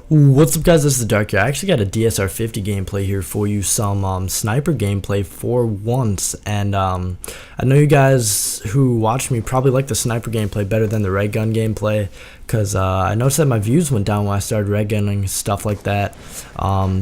What's up, guys? This is Dark here. I actually got a DSR-50 gameplay here for you, some sniper gameplay for once, and I know you guys who watch me probably like the sniper gameplay better than the red gun gameplay, because I noticed that my views went down when I started red gunning, stuff like that.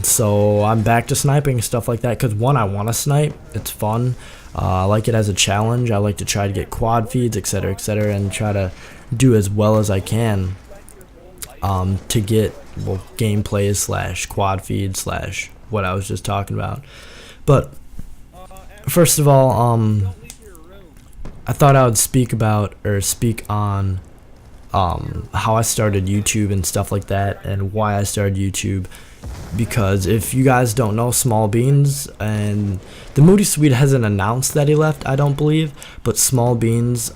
So I'm back to sniping, stuff like that, because one, I want to snipe, it's fun. I like it as a challenge. I like to try to get quad feeds, etc., and try to do as well as I can to get gameplays slash quad feed slash what I was just talking about. But first of all, I thought I would speak on how I started YouTube and stuff like that, and why I started YouTube. Because if you guys don't know, Small Beans and the Moody Swede hasn't announced that he left, I don't believe, but Small Beans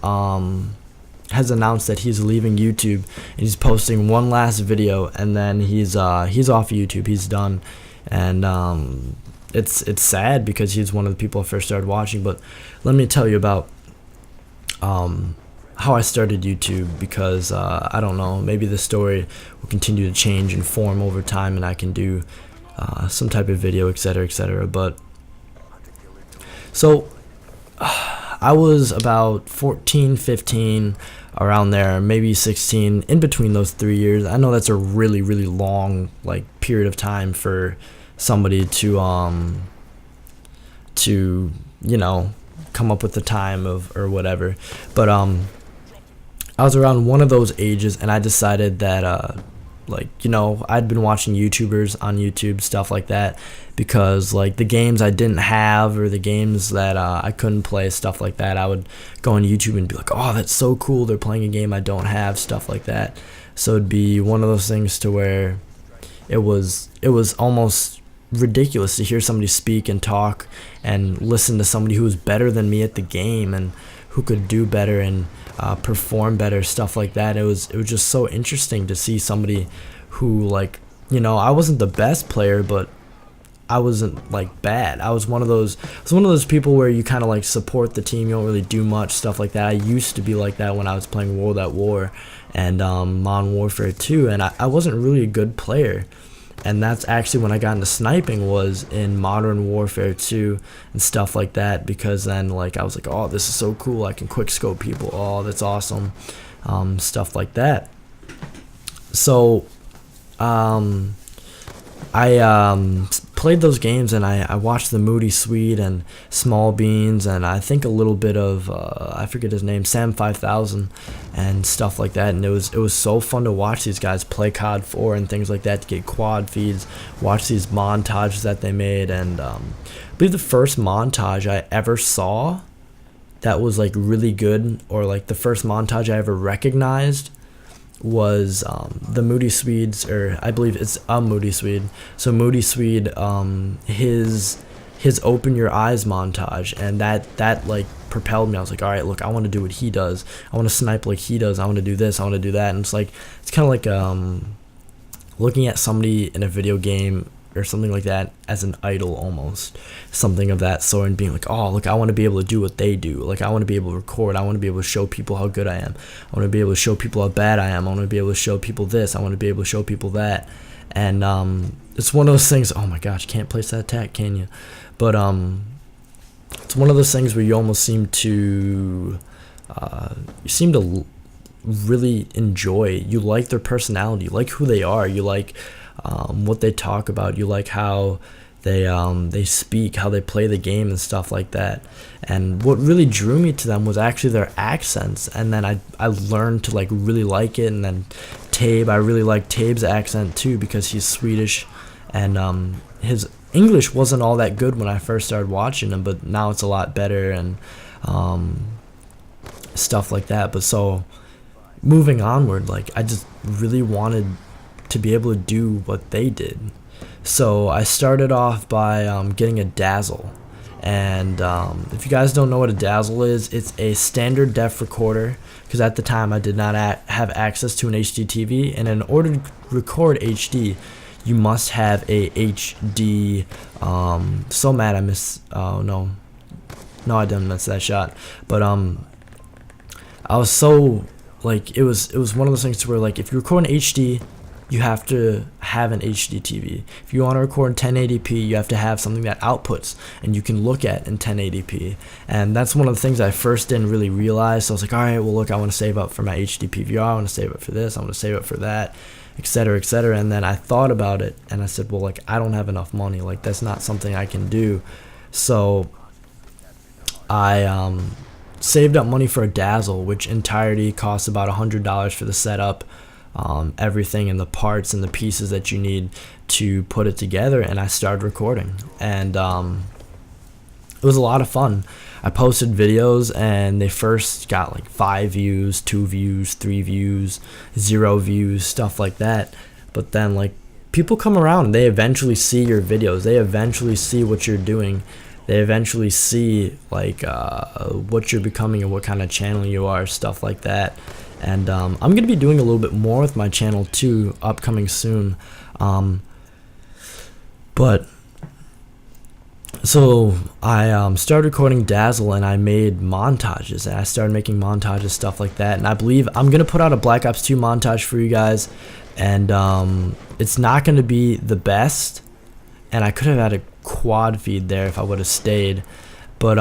has announced that he's leaving YouTube, and he's posting one last video, and then he's off YouTube. He's done, and it's sad because he's one of the people I first started watching. But let me tell you about how I started YouTube, because I don't know, maybe the story will continue to change and form over time, and I can do some type of video, etc. But so I was about 14, 15, around there, maybe 16, in between those 3 years. I know that's a really long period of time for somebody to you know, come up with the time of or whatever. But I was around one of those ages, and I decided that you know, I'd been watching YouTubers on YouTube, stuff like that, because the games I didn't have, or the games that I couldn't play, stuff like that, I would go on YouTube and be like, oh, that's so cool, they're playing a game I don't have, stuff like that. So it'd be one of those things to where it was almost ridiculous to hear somebody speak and talk and listen to somebody who was better than me at the game and who could do better and perform better, stuff like that. It was just so interesting to see somebody who, you know, I wasn't the best player, but I wasn't bad. I was one of those people where you kind of support the team, you don't really do much, stuff like that. I used to be like that when I was playing World at War and Modern Warfare 2, and I wasn't really a good player. And that's actually when I got into sniping, was in Modern Warfare 2 and stuff like that, because then I was like, oh, this is so cool, I can quick scope people, oh, that's awesome, stuff like that. So I played those games, and I watched the Moody Swede and Small Beans, and I think a little bit of I forget his name, Sam 5000 and stuff like that. And it was so fun to watch these guys play COD 4 and things like that, to get quad feeds, watch these montages that they made. And I believe the first montage I ever saw that was really good, or the first montage I ever recognized, was the Moody Swedes, or I believe it's a Moody Swede. So Moody Swede, his Open Your Eyes montage, and that propelled me. I was like, all right, look, I want to do what he does. I want to snipe like he does. I want to do this. I want to do that. And it's kind of like looking at somebody in a video game or something like that as an idol, almost, something of that sort, and being like, oh, look, I want to be able to do what they do. I want to be able to record. I want to be able to show people how good I am. I want to be able to show people how bad I am. I want to be able to show people this. I want to be able to show people that. And it's one of those things. Oh my gosh, can't place that attack, can you? But it's one of those things where you almost seem to really enjoy. You like their personality. You like who they are. You like what they talk about. You like how they speak, how they play the game and stuff like that. And what really drew me to them was actually their accents. And then I learned to really like it. And then Tabe, I really like Tabe's accent too, because he's Swedish, and his English wasn't all that good when I first started watching him, but now it's a lot better, and stuff like that. But so moving onward, I just really wanted to be able to do what they did. So I started off by getting a Dazzle. And if you guys don't know what a Dazzle is, it's a standard def recorder, because at the time I did not have access to an HD TV, and in order to record HD, you must have a HD. So mad I missed. Oh no, I didn't miss that shot. But I was so it was one of those things to where if you record in HD, you have to have an HD TV. If you want to record in 1080p, you have to have something that outputs and you can look at in 1080p. And that's one of the things I first didn't really realize. So I was like, all right, well, look, I want to save up for my HD PVR. I want to save up for this. I want to save up for that, etc., etc. And then I thought about it and I said, well, like, I don't have enough money. Like, that's not something I can do. So I saved up money for a Dazzle, which entirety costs about $100 for the setup, everything and the parts and the pieces that you need to put it together. And I started recording, and it was a lot of fun. I posted videos and they first got like 5 views, 2 views, 3 views, 0 views, stuff like that. But then like people come around and they eventually see your videos. They eventually see what you're doing. They eventually see like what you're becoming and what kind of channel you are, stuff like that. And I'm going to be doing a little bit more with my channel too, upcoming soon. But so I started recording Dazzle and I made montages, and I started making montages, stuff like that. And I believe I'm going to put out a Black Ops 2 montage for you guys, and it's not going to be the best, and I could have had a quad feed there if I would have stayed, but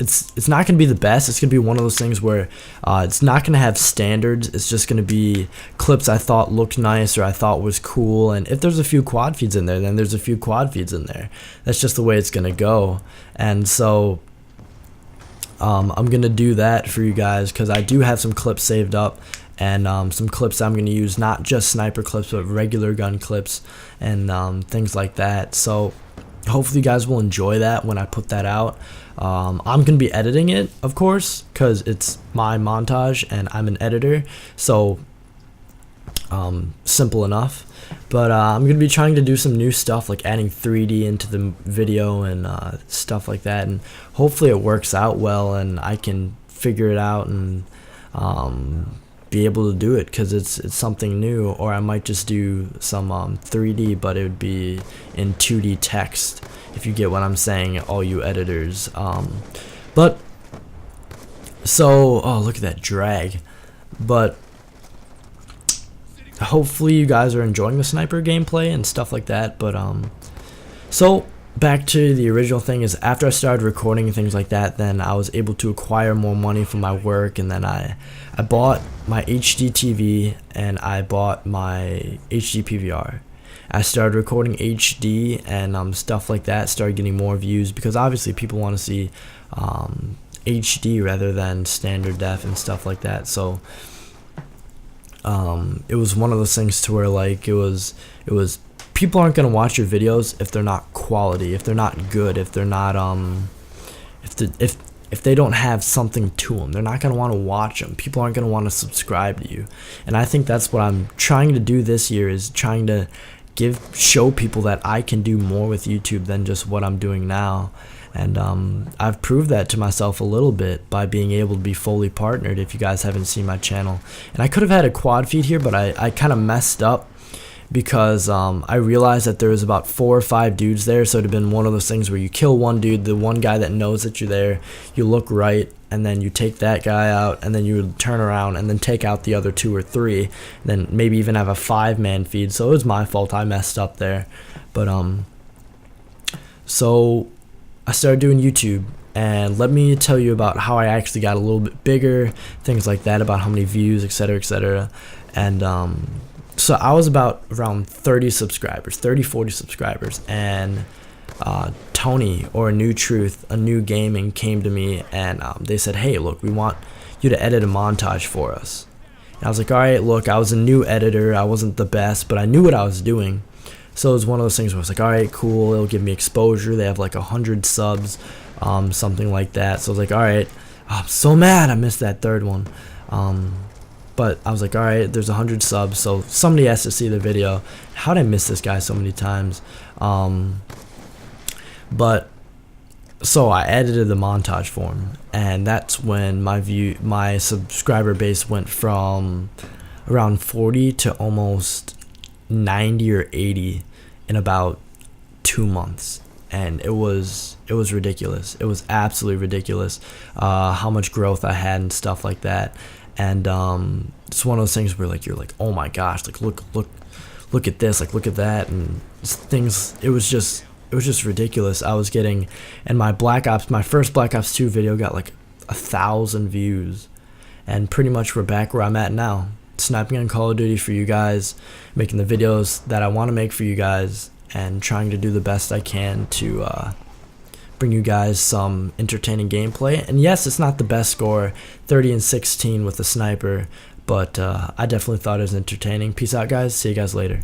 it's not going to be the best. It's going to be one of those things where it's not going to have standards. It's just going to be clips I thought looked nice or I thought was cool, and if there's a few quad feeds in there, then there's a few quad feeds in there. That's just the way it's going to go. And so I'm going to do that for you guys because I do have some clips saved up, and some clips I'm going to use, not just sniper clips but regular gun clips and things like that. So hopefully you guys will enjoy that when I put that out. I'm going to be editing it, of course, because it's my montage and I'm an editor, so simple enough. But I'm going to be trying to do some new stuff, like adding 3D into the video and stuff like that, and hopefully it works out well and I can figure it out and be able to do it, because it's something new. Or I might just do some 3D, but it would be in 2D text, if you get what I'm saying, all you editors. But so, oh, look at that drag. But hopefully you guys are enjoying the sniper gameplay and stuff like that. But so back to the original thing is, after I started recording and things like that, then I was able to acquire more money from my work, and then I bought my HD TV and I bought my HD PVR. I started recording HD and stuff like that, started getting more views, because obviously people want to see HD rather than standard def and stuff like that. So it was one of those things to where like it was people aren't going to watch your videos if they're not quality, if they're not good, if they're not if they don't have something to them. They're not going to want to watch them. People aren't going to want to subscribe to you. And I think that's what I'm trying to do this year, is trying to show people that I can do more with YouTube than just what I'm doing now. And I've proved that to myself a little bit by being able to be fully partnered, if you guys haven't seen my channel. And I could have had a quad feed here, but I kind of messed up, because I realized that there was about 4 or 5 dudes there. So it'd have been one of those things where you kill one dude, the one guy that knows that you're there, you look right, and then you take that guy out, and then you would turn around and then take out the other 2 or 3, then maybe even have a 5-man feed. So it was my fault, I messed up there. But so I started doing YouTube, and let me tell you about how I actually got a little bit bigger, things like that, about how many views, etc., etc. And so I was about around 30 subscribers, 40 subscribers, and Tony, or New Truth, a New Gaming, came to me, and they said, hey, look, we want you to edit a montage for us. And I was like, all right, look, I was a new editor, I wasn't the best, but I knew what I was doing. So it was one of those things where I was like, all right, cool, it'll give me exposure. They have like 100 subs, something like that. So I was like, all right, I'm so mad I missed that 3rd one. But I was like, all right, there's 100 subs, so somebody has to see the video. How did I miss this guy so many times? But so I edited the montage for him, and that's when my subscriber base went from around 40 to almost 90 or 80 in about 2 months. And it was ridiculous. It was absolutely ridiculous how much growth I had and stuff like that. and it's one of those things where like you're like, oh my gosh, like look at this, like look at that, and things. It was just ridiculous. I was getting, and my first Black Ops 2 video got like 1,000 views, and pretty much we're back where I'm at now, sniping on Call of Duty for you guys, making the videos that I want to make for you guys, and trying to do the best I can to bring you guys some entertaining gameplay. And yes, it's not the best score, 30-16 with a sniper, but I definitely thought it was entertaining. Peace out, guys. See you guys later.